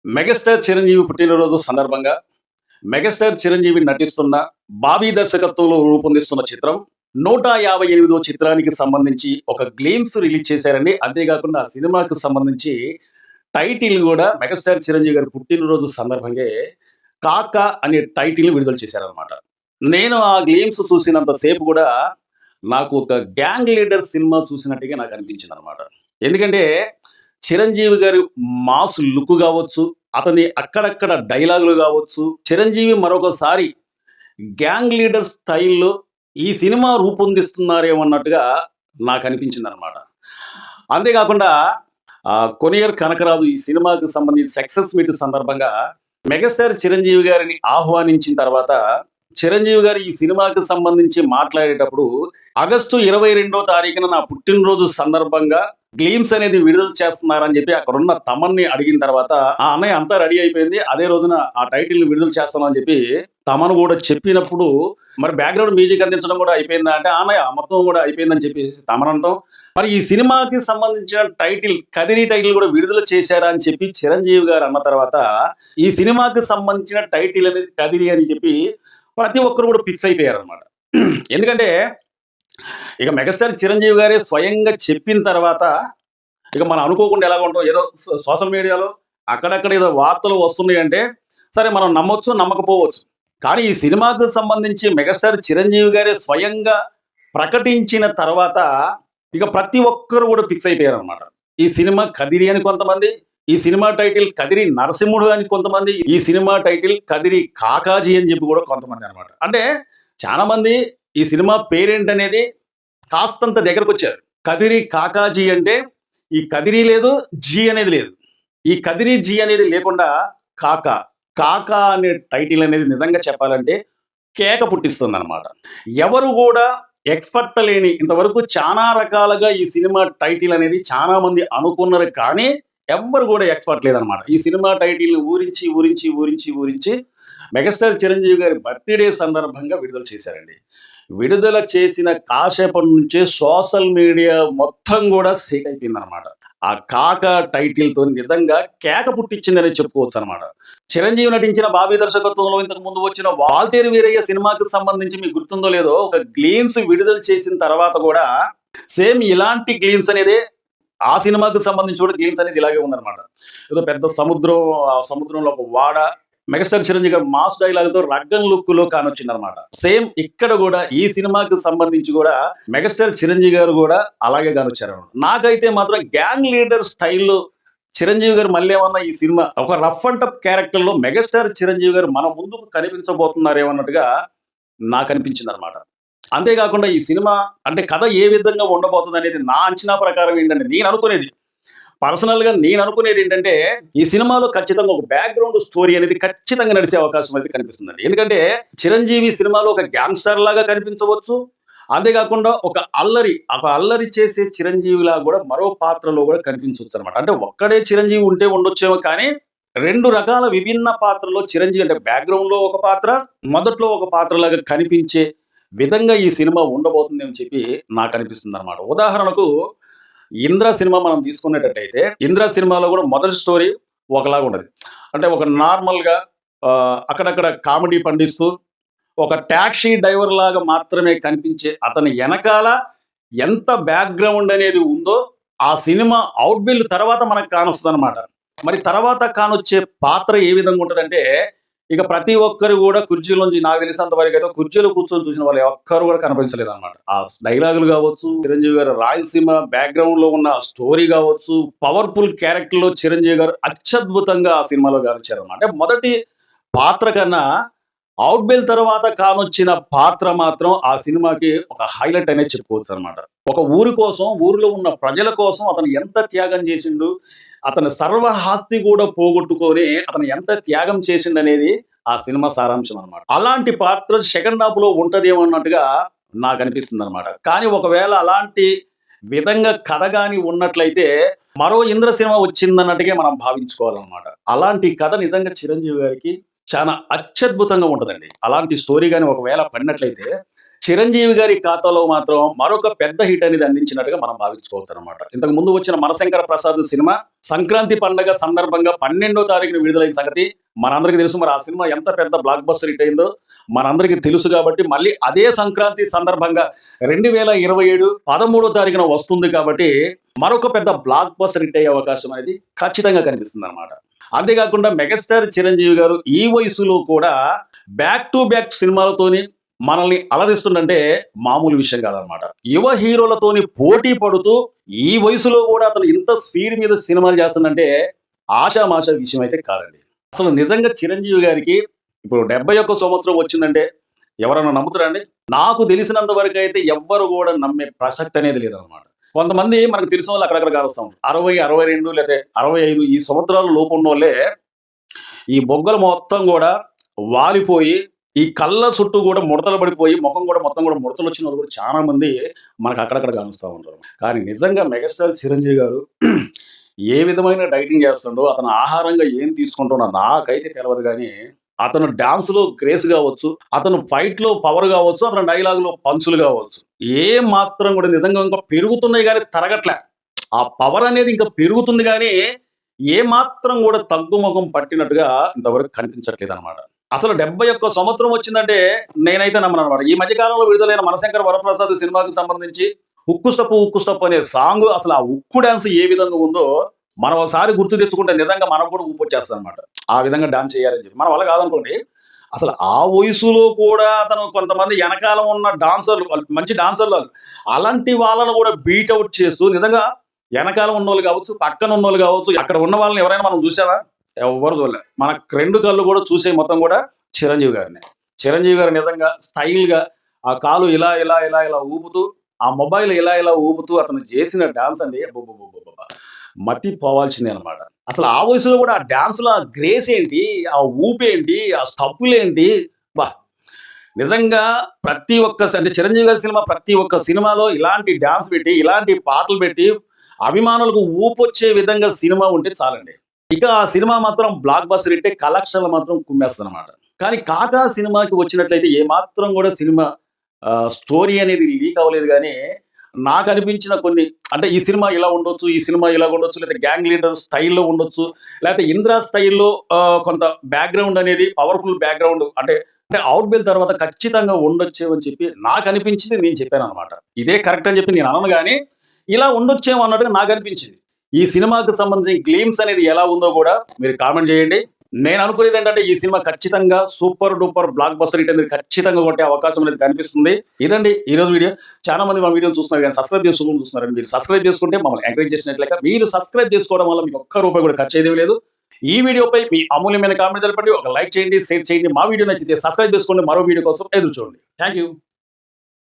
Megastar Chiranjeevi పుట్టినరోజు సందర్భంగా megastar Chiranjeevi నటిస్తున్న బాబీ దర్శకత్వంలో రూపొందిస్తున్న చిత్రం 158వ చిత్రానికి సంబంధించి ఒక గ్లిమ్స్ రిలీజ్ చేశారండి. అంతేకాకుండా ఆ సినిమాకి సంబంధించి టైటిల్ కూడా మెగాస్టార్ చిరంజీవి గారి పుట్టినరోజు సందర్భంగా కాకా అనే టైటిల్ విడుదల చేశారనమాట. నేను ఆ గ్లిమ్స్ చూసినంత సేపు కూడా నాకు ఒక గ్యాంగ్ లీడర్ సినిమా చూసినట్టుగా నాకు అనిపించింది అనమాట. ఎందుకంటే చిరంజీవి గారి మాస్ లుక్ కావచ్చు, అతని అక్కడక్కడ డైలాగులు కావచ్చు, చిరంజీవి మరొకసారి గ్యాంగ్ లీడర్ స్టైల్‌లో ఈ సినిమా రూపొందిస్తున్నారేమన్నట్టుగా నాకనిపించిందనమాట. అంతేకాకుండా 'కొనియర్ కనకరాజు' ఈ సినిమాకి సంబంధించి సక్సెస్ మీట్ సందర్భంగా మెగాస్టార్ చిరంజీవి గారిని ఆహ్వానించిన తర్వాత, చిరంజీవి గారు ఈ సినిమాకి సంబంధించి మాట్లాడేటప్పుడు, ఆగస్టు 22వ తారీఖున నా పుట్టినరోజు సందర్భంగా గ్లిమ్స్ అనేది విడుదల చేస్తున్నారని చెప్పి అక్కడున్న తమన్ని అడిగిన తర్వాత, ఆ అన్నయ్య అంతా రెడీ అయిపోయింది, అదే రోజున ఆ టైటిల్‌ని విడుదల చేస్తాను అని చెప్పి తమన్ కూడా చెప్పినప్పుడు, మరి బ్యాక్‌గ్రౌండ్ మ్యూజిక్ అందించడం కూడా అయిపోయిందా అంటే, "ఆ అన్నయ్య మొత్తం కూడా అయిపోయిందని" చెప్పేసి తమన్ అనటం. మరి ఈ సినిమాకి సంబంధించిన టైటిల్ 'కదిరి' టైటిల్ కూడా విడుదల చేశారా అని చెప్పి చిరంజీవి గారు అన్న తర్వాత, ఈ సినిమాకి సంబంధించిన టైటిల్ అనేది 'కదిరి' అని చెప్పి ప్రతి ఒక్కరు కూడా ఫిక్స్ అయిపోయారనమాట. ఎందుకంటే ఇక మెగాస్టార్ చిరంజీవి గారే స్వయంగా చెప్పిన తర్వాత, ఇక మనం అనుకోకుండా ఎలాగ ఉంటాం, ఏదో సోషల్ మీడియాలో అక్కడక్కడ ఏదో వార్తలు వస్తున్నాయంటే, సరే మనం నమ్మొచ్చు, నమ్మకపోవచ్చు. కానీ ఈ సినిమాకు సంబంధించి మెగాస్టార్ చిరంజీవి గారే స్వయంగా ప్రకటించిన తర్వాత, ఇక ప్రతి ఒక్కరు కూడా ఫిక్స్ అయిపోయారనమాట. ఈ సినిమా 'కదిరి' అని కొంతమంది, ఈ సినిమా టైటిల్ 'కదిరి నరసింహుడు' అని కొంతమంది, ఈ సినిమా టైటిల్ 'కదిరి కాకాజీ' అని చెప్పి కూడా కొంతమంది అనమాట. అంటే చాలా మంది ఈ సినిమా పేరేంటనేది కాస్తంత దగ్గరకొచ్చారు. 'కదిరి కాకాజీ' అంటే ఈ 'కదిరి' లేదు, 'జీ' అనేది లేదు. ఈ 'కదిరి', 'జీ' అనేది లేకుండా 'కాకా'. 'కాకా' అనే టైటిల్ అనేది నిజంగా చెప్పాలంటే కేక పుట్టిస్తుందనమాట. ఎవరు కూడా ఎక్స్‌పెక్ట్ లేని, ఇంతవరకు చానా రకాలుగా ఈ సినిమా టైటిల్ అనేది చాలా మంది అనుకున్నారు, కానీ ఎవ్వరు కూడా ఎక్స్‌పెక్ట్ లేదనమాట. ఈ సినిమా టైటిల్‌ని ఊరించి మెగాస్టార్ చిరంజీవి గారి బర్త్‌డే సందర్భంగా విడుదల చేశారండి. విడుదల చేసిన కాసేపటి నుంచే సోషల్ మీడియా మొత్తం కూడా షేక్ అయిపోయిందనమాట. ఆ 'కాకా' టైటిల్‌తో నిజంగా కేక పుట్టించిందనే చెప్పుకోవచ్చనమాట. చిరంజీవి నటించిన బాబీ దర్శకత్వంలో ఇంతకు ముందు వచ్చిన 'వాల్తేరు వీరయ్య' సినిమాకి సంబంధించి మీకు గుర్తుందో లేదో, ఒక గ్లిమ్స్ విడుదల చేసిన తర్వాత కూడా సేమ్ ఇలాంటి గ్లిమ్స్ అనేదే ఆ సినిమాకి సంబంధించి కూడా గ్లిమ్స్ అనేది ఇలాగే ఉందనమాట. ఏదో పెద్ద సముద్రం, ఆ సముద్రంలో ఒక వాడ, మెగాస్టార్ చిరంజీవి గారు మాస్ డైలాగ్‌తో రగ్గం లుక్‌లో కానొచ్చిందనమాట. సేమ్ ఇక్కడ కూడా ఈ సినిమాకి సంబంధించి కూడా మెగాస్టార్ చిరంజీవి గారు కూడా అలాగే కానొచ్చారనమాట. నాకైతే మాత్రం గ్యాంగ్ లీడర్ స్టైల్‌లో చిరంజీవి గారు మళ్ళీ ఏమన్నా ఈ సినిమా ఒక రఫ్ అండ్ టఫ్ క్యారెక్టర్‌లో మెగాస్టార్ చిరంజీవి గారు మన ముందుకు కనిపించబోతున్నారేమో అన్నట్టుగా నాకనిపించిందనమాట. అంతేకాకుండా ఈ సినిమా అంటే కథ ఏ విధంగా ఉండబోతుందనేది నా అంచనా ప్రకారం ఏంటంటే, పర్సనల్‌గా నేననుకునేది ఏంటంటే, ఈ సినిమాలో ఖచ్చితంగా ఒక బ్యాక్‌గ్రౌండ్ స్టోరీ అనేది ఖచ్చితంగా నడిసే అవకాశం అయితే కనిపిస్తుందండి. ఎందుకంటే చిరంజీవి సినిమాలో ఒక గ్యాంగ్‌స్టర్ లాగా కనిపించవచ్చు. అంతేకాకుండా ఒక అల్లరి చేసే చిరంజీవిలాగా కూడా మరో పాత్రలో కూడా కనిపించొచ్చనమాట. అంటే ఒక్కడే చిరంజీవి ఉంటే ఉండొచ్చేమో కానీ, 2 రకాల విభిన్న పాత్రలో చిరంజీవి అంటే బ్యాక్‌గ్రౌండ్‌లో ఒక పాత్ర, మొదట్లో ఒక పాత్రలాగా కనిపించే విధంగా ఈ సినిమా ఉండబోతుందని చెప్పి నాకనిపిస్తుందనమాట. ఉదాహరణకు 'ఇంద్ర' సినిమా మనం తీసుకునేటట్టయితే, 'ఇంద్ర' సినిమాలో కూడా మొదటి స్టోరీ ఒకలాగా ఉంటది. అంటే ఒక నార్మల్‌గా అక్కడక్కడ కామెడీ పండిస్తూ, ఒక టాక్సీ డ్రైవర్ లాగా మాత్రమే కనిపించే అతని ఎనకాల ఎంత బ్యాక్‌గ్రౌండ్ అనేది ఉందో, ఆ సినిమా ఔట్‌బిల్ తర్వాత మనకు కానొస్తదనమాట. మరి తర్వాత కానొచ్చే పాత్ర ఏ విధంగా ఉంటదంటే, ఇక ప్రతి ఒక్కరు కూడా కుర్చీలోంచి, నాకు తెలిసినంత వరకైతే కుర్చీలో కూర్చొని చూసిన వాళ్ళు ఒక్కరు కూడా కనిపించలేదనమాట. ఆ డైలాగులు కావచ్చు, చిరంజీవి గారు రాయలసీమ బ్యాక్‌గ్రౌండ్‌లో ఉన్న స్టోరీ కావచ్చు, పవర్‌ఫుల్ క్యారెక్టర్‌లో చిరంజీవి గారు అత్యద్భుతంగా ఆ సినిమాలో గావించారనమాట. అంటే మొదటి పాత్ర కన్నా ఔట్‌బిల్ తర్వాత కానొచ్చిన పాత్ర మాత్రం ఆ సినిమాకి ఒక హైలైట్ అనేది చెప్పుకోవచ్చనమాట. ఒక ఊరి కోసం, ఊరిలో ఉన్న ప్రజల కోసం అతను ఎంత త్యాగం చేసిండు, అతని సర్వ ఆస్తి కూడా పోగొట్టుకొని అతను ఎంత త్యాగం చేసిండనేది ఆ సినిమా సారాంశం అనమాట. అలాంటి పాత్ర సెకండ్ హాఫ్‌లో ఉంటదేమో అన్నట్టుగా నాకనిపిస్తుందనమాట. కానీ ఒకవేళ అలాంటి విధంగా కథ గాని ఉన్నట్లయితే, మరో 'ఇంద్ర' సినిమా వచ్చిందన్నట్టుగా మనం భావించుకోవాలనమాట. అలాంటి కథ నిజంగా చిరంజీవి గారికి చాలా అత్యద్భుతంగా ఉంటదండి. అలాంటి స్టోరీ గాని ఒకవేళ పడినట్లయితే చిరంజీవి గారి ఖాతాలో మాత్రం మరొక పెద్ద హిట్ అనేది అందించినట్టుగా మనం భావించుకోవచ్చు అనమాట. ఇంతకు ముందు వచ్చిన మనశంకర ప్రసాద్ సినిమా సంక్రాంతి పండగ సందర్భంగా 12వ తారీఖున విడుదలైన సంగతి మనందరికీ తెలుసు. మరి ఆ సినిమా ఎంత పెద్ద బ్లాక్ బస్టర్ హిట్ అయిందో మనందరికీ తెలుసు. కాబట్టి మళ్ళీ అదే సంక్రాంతి సందర్భంగా 2027 13వ తారీఖున వస్తుంది. కాబట్టి మరొక పెద్ద బ్లాక్ బస్టర్ హిట్ అయ్యే అవకాశం అనేది ఖచ్చితంగా కనిపిస్తుంది అనమాట. అంతేకాకుండా మెగాస్టార్ చిరంజీవి గారు ఈ వయసులో కూడా బ్యాక్ టు బ్యాక్ సినిమాలతోని మనల్ని అలరిస్తుందంటే మామూలు విషయం కాదనమాట. యువ హీరోలతోని పోటీ పడుతూ ఈ వయసులో కూడా అతను ఇంత స్పీడ్ మీద సినిమాలు చేస్తుందంటే ఆషామాషా విషయం అయితే కాదండి. అసలు నిజంగా చిరంజీవి గారికి ఇప్పుడు 71 సంవత్సరం వచ్చిందంటే ఎవరైనా నమ్ముతారండి? నాకు తెలిసినంత వరకు అయితే ఎవ్వరు కూడా నమ్మే ప్రసక్తి అనేది లేదనమాట. కొంతమంది మనకు తెలిసిన వాళ్ళు అక్కడక్కడ కాలుస్తాం 60, 62 లేదా 65 ఈ సంవత్సరాల లోపు ఉన్న వాళ్ళే ఈ బొగ్గలు మొత్తం కూడా వాలిపోయి ఈ కళ్ళ చుట్టూ కూడా ముడతలు పడిపోయి ముఖం కూడా మొత్తం కూడా ముడతలు వచ్చిన వాళ్ళు కూడా చాలా మంది మనకు అక్కడక్కడ కానుస్తూ ఉంటారు. కానీ నిజంగా మెగాస్టార్ చిరంజీవి గారు ఏ విధమైన డైటింగ్ చేస్తుండో, అతను ఆహారంగా ఏం తీసుకుంటున్నా నాకైతే తెలియదు. కానీ అతను డాన్స్ లో గ్రేస్ కావచ్చు, అతను ఫైట్ లో పవర్ కావచ్చు, అతను డైలాగ్ లో పంచులు కావచ్చు, ఏ మాత్రం కూడా నిజంగా ఇంకా పెరుగుతున్నాయి కానీ తరగట్లే. ఆ పవర్ అనేది ఇంకా పెరుగుతుంది కానీ ఏ మాత్రం కూడా తగ్గుముఖం పట్టినట్టుగా ఇంతవరకు కనిపించట్లేదు అనమాట. అసలు 71 సంవత్సరం వచ్చిందంటే నేనైతే నమ్మను అనమాట. ఈ మధ్య కాలంలో విడుదలైన మనశంకర వరప్రసాద్ సినిమాకి సంబంధించి ఉక్కు స్టప్పు అనే సాంగ్, అసలు ఆ ఉక్కు డాన్స్ ఏ విధంగా ఉందో మనం ఒకసారి గుర్తు తెచ్చుకుంటే నిజంగా మనకు కూడా ఊపు వచ్చేస్తుంది అనమాట. ఆ విధంగా డాన్స్ చేయాలని చెప్పి మన వల్ల కాదనుకోండి. అసలు ఆ వయసులో కూడా అతను కొంతమంది వెనకాల ఉన్న డాన్సర్లు, మంచి డాన్సర్లు, అలాంటి వాళ్ళను కూడా బీట్అవుట్ చేస్తూ నిజంగా వెనకాల ఉన్నోళ్ళు కావచ్చు, పక్కన ఉన్నోళ్ళు కావచ్చు, అక్కడ ఉన్న వాళ్ళని ఎవరైనా మనం చూసావా? ఎవరు చూడలేదు. మన 2 కళ్ళు కూడా చూసే మొత్తం కూడా చిరంజీవి గారిని. చిరంజీవి గారు నిజంగా స్టైల్గా ఆ కాలు ఇలా ఇలా ఇలా ఇలా ఊపుతూ, ఆ మొబైల్ ఇలా ఇలా ఊపుతూ అతను చేసిన డాన్స్ అండి మతి పోవాల్సిందే అనమాట. అసలు ఆ వయసులో కూడా ఆ డాన్స్లో ఆ గ్రేస్ ఏంటి, ఆ ఊపేంటి, ఆ స్టప్పులేంటి, బా నిజంగా ప్రతి ఒక్క అంటే చిరంజీవి గారి సినిమా ప్రతి ఒక్క సినిమాలో ఇలాంటి డాన్స్ పెట్టి, ఇలాంటి పాటలు పెట్టి అభిమానులకు ఊపొచ్చే విధంగా సినిమా ఉంటే చాలండి. ఇక ఆ సినిమా మాత్రం బ్లాక్ బస్టర్ హిట్టే, కలెక్షన్లు మాత్రం కుమ్మేస్తుంది అనమాట. కానీ కాకా సినిమాకి వచ్చినట్లయితే ఏ మాత్రం కూడా సినిమా స్టోరీ అనేది లీక్ అవ్వలేదు. కానీ నాకు అనిపించిన కొన్ని అంటే ఈ సినిమా ఇలా ఉండొచ్చు, ఈ సినిమా ఇలా ఉండొచ్చు, లేదా గ్యాంగ్ లీడర్ స్టైల్లో ఉండొచ్చు, లేకపోతే ఇంద్రా స్టైల్లో కొంత బ్యాక్గ్రౌండ్ అనేది పవర్ఫుల్ బ్యాక్గ్రౌండ్ అంటే అంటే అవుట్ బెల్ తర్వాత ఖచ్చితంగా ఉండొచ్చేమో అని చెప్పి నాకు అనిపించింది. నేను చెప్పాను అనమాట. ఇదే కరెక్ట్ అని చెప్పి నేను అనను, కానీ ఇలా ఉండొచ్చేమో అన్నట్టుగా నాకు అనిపించింది. ఈ సినిమాకి సంబంధించిన గ్లీమ్స్ అనేది ఎలా ఉందో కూడా మీరు కామెంట్ చేయండి. నేను అనుకునేది ఏంటంటే ఈ సినిమా ఖచ్చితంగా super duper block buster hit అనేది ఖచ్చితంగా కొట్టే అవకాశం అనేది కనిపిస్తుంది. ఇదండి ఈ రోజు వీడియో. చాలా మంది మా వీడియో చూస్తున్నారు కానీ సబ్స్క్రైబ్ చేసుకుని చూస్తున్నారండి. మీరు సబ్స్క్రైబ్ చేసుకుంటే మమ్మల్ని ఎంకరేజ్ చేసినట్లయితే, మీరు సబ్స్క్రైబ్ చేసుకోవడం వల్ల మీకు ఒక్క రూపాయి కూడా ఖర్చు అయ్యేది లేదు. ఈ వీడియోపై మీ అమూల్యమైన కామెంట్ తెలపండి, ఒక లైక్ చేయండి, షేర్ చేయండి. మా వీడియో నచ్చితే సబ్స్క్రైబ్ చేసుకోండి. మరో వీడియో కోసం ఎదురు చూడండి. Thank you.